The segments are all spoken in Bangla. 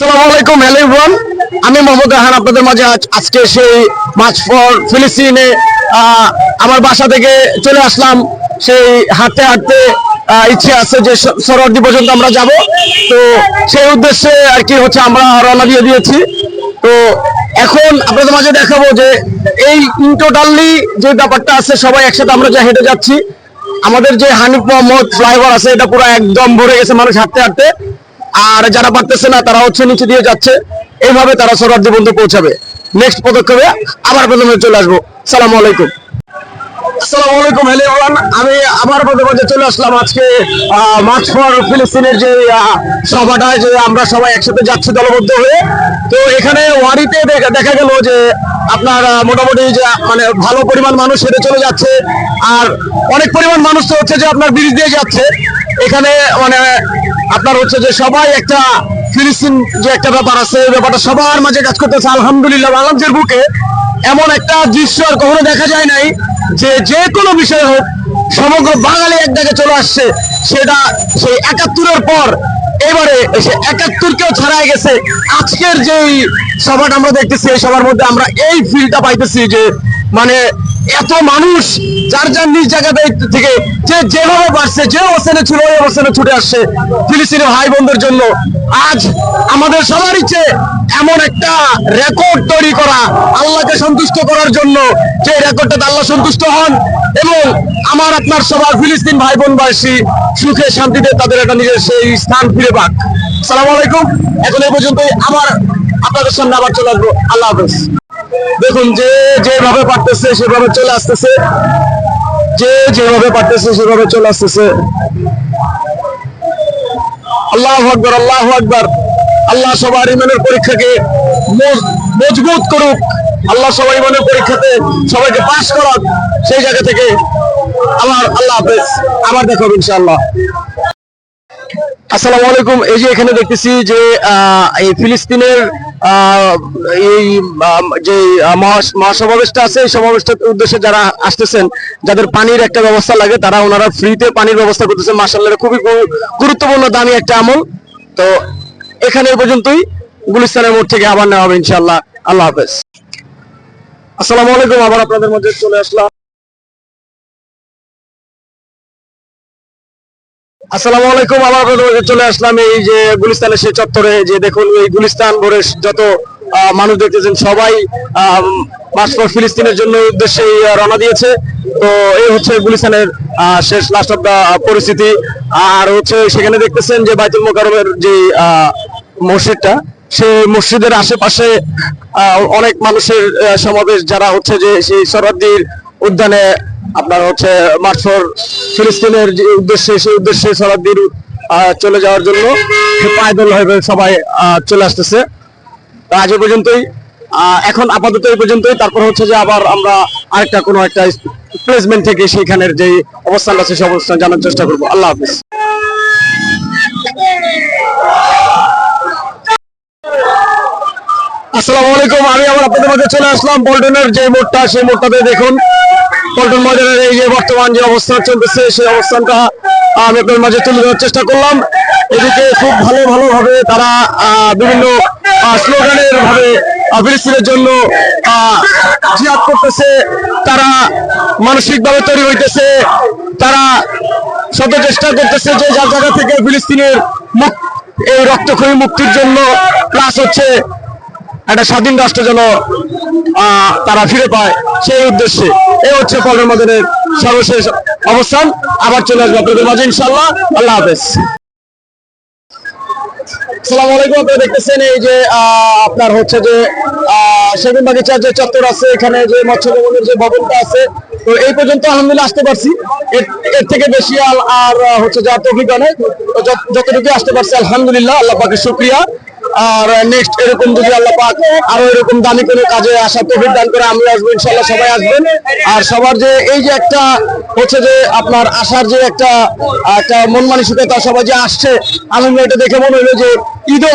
আসসালামু আলাইকুম, হ্যালো এভরিওয়ান। আমি মোহাম্মদ রাহান আপনাদের মাঝে আজকে সেই মার্চ ফর ফিলিস্তিনে আমার বাসা থেকে চলে আসলাম। সেই হাঁটতে হাঁটতে ইচ্ছে আছে যে সরোয়ার্দী পর্যন্ত আমরা যাব, তো সেই উদ্দেশ্যে আর কি হচ্ছে আমরা রওনা দিয়ে দিয়েছি। তো এখন আপনাদের মাঝে দেখাবো যে এই টোটালি যে ব্যাপারটা আছে, সবাই একসাথে আমরা যে হেঁটে যাচ্ছি। আমাদের যে হানিফ মোহাম্মদ ফ্লাইওভার আছে এটা পুরো একদম ভরে গেছে মানুষ হাঁটতে হাঁটতে, আর যারা পারতেছে না তারা হচ্ছে নিচে দিয়ে যাচ্ছে। এইভাবে তারা সরোয়ার্দী পর্যন্ত পৌঁছাবে। নেক্সট পদক্ষেপে আবার প্রথমে চলে আসবো। সালামু আলাইকুম। আসসালামু আলাইকুম, হ্যালো এভরিওয়ান। আমি আবার আপনাদের মাঝে চলে আসলাম আজকে মার্চ ফর ফিলিস্তিনের যে সভাটায়, যে আমরা সবাই একসাথে যাচ্ছি দলবদ্ধ হয়ে। তো এখানে ওয়ারিতে দেখা গেল যে আপনার মোটামুটি যে মানে ভালো পরিমাণ মানুষ হেঁটে চলে যাচ্ছে, আর অনেক পরিমাণ মানুষ তো হচ্ছে যে আপনার ব্রিজ দিয়ে যাচ্ছে। এখানে মানে আপনার হচ্ছে যে সবাই একটা ফিলিস্তিন যে একটা ব্যাপার আছে, এই ব্যাপারটা সবার মাঝে কাজ করতেছে। আলহামদুলিল্লাহ, বাংলাদেশের বুকে এমন একটা দৃশ্য আর কখনো দেখা যায় নাই যে যে কোনো বিষয় হোক সমগ্র বাঙালি এক জায়গায় চলে আসছে। সেটা সেই ৭১-এর পর এবারে এসে ৭১-কেও ছাড়াই গেছে। আজকের যে সভাটা আমরা দেখতেছি, এই সবার মধ্যে আমরা এই ফিলটা পাইতেছি যে মানে এত মানুষ যার যার নিজ জায়গা থেকে যে যেভাবে বাড়ছে, যে অবস্থানে ছিল ওই অবস্থানে ছুটে আসছে ফিলিস্তিনি ভাই বোনদের জন্য। আজ আমাদের সবার ইচ্ছে এমন একটা রেকর্ড তৈরি করা, আল্লাহকে সন্তুষ্ট করার জন্য, যে রেকর্ডটাতে আল্লাহ সন্তুষ্ট হন এবং আমার আপনার সবার ফিলিস্তিন ভাই বোনবাসী সুখে শান্তিতে তাদের একটা নিজের সেই স্থান ফিরে পাক। আসসালামু আলাইকুম। এখন এই পর্যন্তই, আবার আপনাদের সামনে আবার চলে আসবো। আল্লাহ হাফেজ। দেখুন, যে যেভাবে পারতেছে সেভাবে চলে আসতেছে, যে যেভাবে পারতেছে সেভাবে চলে আসতেছে। আল্লাহু আকবার, আল্লাহু আকবার। আল্লাহ সবার ইমানের পরীক্ষাকে মজবুত করুক, আল্লাহ সবার ইমানের পরীক্ষাতে সবাইকে পাস করাক। সেই জায়গা থেকে আমার আল্লাহ হাফেজ, আবার দেখা হবে ইনশাআল্লাহ। আসসালামু আলাইকুম। এই যে এখানে দেখতেছি যে এই ফিলিস্তিনের এই যে মহাসমাবেশটা আছে, এই সমাবেশটার উদ্দেশ্যে যারা আসতেছেন, যাদের পানির একটা ব্যবস্থা লাগে, তারা ওনারা ফ্রিতে পানির ব্যবস্থা করতেছেন। মাশাআল্লাহ, খুবই গুরুত্বপূর্ণ দামি একটা আমল। তো এখানে এই পর্যন্তই, গুলিস্তানের মোড় থেকে আবার নেওয়া হবে ইনশাআল্লাহ। আল্লাহ হাফেজ। আসসালামু আলাইকুম, আবার আপনাদের মধ্যে চলে আসলাম। আসসালামু আলাইকুম, আবার আপনাদের চলে আসলাম এই যে গুলিস্তানের সেই চত্বরে। যে দেখুন, এই গুলিস্তান ভরে যত মানুষ দেখতেছেন, সবাই মার্চ ফর ফিলিস্তিনের জন্য উদ্দেশ্যে রওনা দিয়েছে। তো এই হচ্ছে গুলিস্তানের শেষ লাস্ট অফ দা পরিস্থিতি। আর হচ্ছে সেখানে দেখতেছেন যে বাইতুল মোকাররমের যে মসজিদটা, সেই মসজিদের আশেপাশে অনেক মানুষের সমাবেশ, যারা হচ্ছে যে সেই সরোয়ার্দীর উদ্যানে আপনার হচ্ছে মার্চ ফর ফিলিস্তিনের যে উদ্দেশ্যে, সেই উদ্দেশ্যে সরোয়ার্দীর চলে যাওয়ার জন্য পায়দল হয়ে সবাই চলে আসতেছে। আজ এই পর্যন্তই, এখন আপাতত এই পর্যন্তই। তারপর হচ্ছে যে আবার আমরা আরেকটা কোনো একটা প্লেসমেন্ট থেকে সেইখানের যে অবস্থানটা আছে সেই অবস্থান জানার চেষ্টা করবো। আল্লাহ হাফিজ। আসসালামু আলাইকুম। আমি আবার আপনাদের মাঝে চলে আসলাম পল্টনের যে মোড়টা, সেই মোড়টাতে দেখুন পল্টন বাজারের এই যে বর্তমান যে অবস্থান চলতেছে, সেই অবস্থানটা আমি আপনাদের মাঝে তুলে ধরার চেষ্টা করলাম। এদিকে খুব ভালোভাবে তারা বিভিন্ন স্লোগানের ভাবে ফিলিস্তিনের জন্য জিহাদ করতেছে। তারা মানসিকভাবে তৈরি হইতেছে, তারা শত চেষ্টা করতেছে যে যার জায়গা থেকে ফিলিস্তিনের এই রক্তক্ষয়ী মুক্তির জন্য, প্লাস হচ্ছে একটা স্বাধীন রাষ্ট্র যেন তারা ফিরে পায়, সেই উদ্দেশ্যে। এই হচ্ছে পল্টন বাজারের সর্বশেষ অবস্থান। আবার চলে আসবো আপনাদের মাঝে ইনশাআল্লাহ। আল্লাহ হাফেজ। আসসালামু আলাইকুম। আপনারা দেখতেছেন এই যে আপনার হচ্ছে যে সেগুন বাগিচার যে চত্বর আছে, এখানে যে মৎস্য ভবনের যে ভবনটা আছে, তো এই পর্যন্ত আলহামদুলিল্লাহ আসতে পারছি। এর থেকে বেশি আর হচ্ছে যা তৌফিক অনেক, যতটুকু আসতে পারছি আলহামদুলিল্লাহ, আল্লাহ পাকের শুকরিয়া। আর নেক্সট এরকম যদি আল্লাহ পাক আরো এরকম দামি কোনো কাজে আসার তৌফিক দান করে, আমি আসবো ইনশাআল্লাহ, সবাই আসবেন। আর সবার যে এই যে একটা হচ্ছে যে আপনার আসার যে একটা মন মানসিকতা, সবাই যে আসছে, আলহামদুলিল্লাহ, এটা দেখে মনে হলো যে ঈদও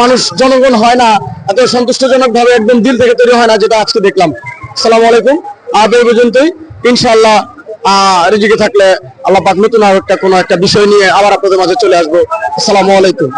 মানুষ জনগণ হয় না, এত সন্তুষ্টজনক ভাবে একদম দিল থেকে তৈরি হয় না, যেটা আজকে দেখলাম। আসসালামু আলাইকুম। আজ এই পর্যন্তই, ইনশাআল্লাহ রিজিকে থাকলে আল্লাহ পাক নতুন আর কোনো একটা বিষয় নিয়ে আবার আপনাদের মাঝে চলে আসবো। আসসালামু আলাইকুম।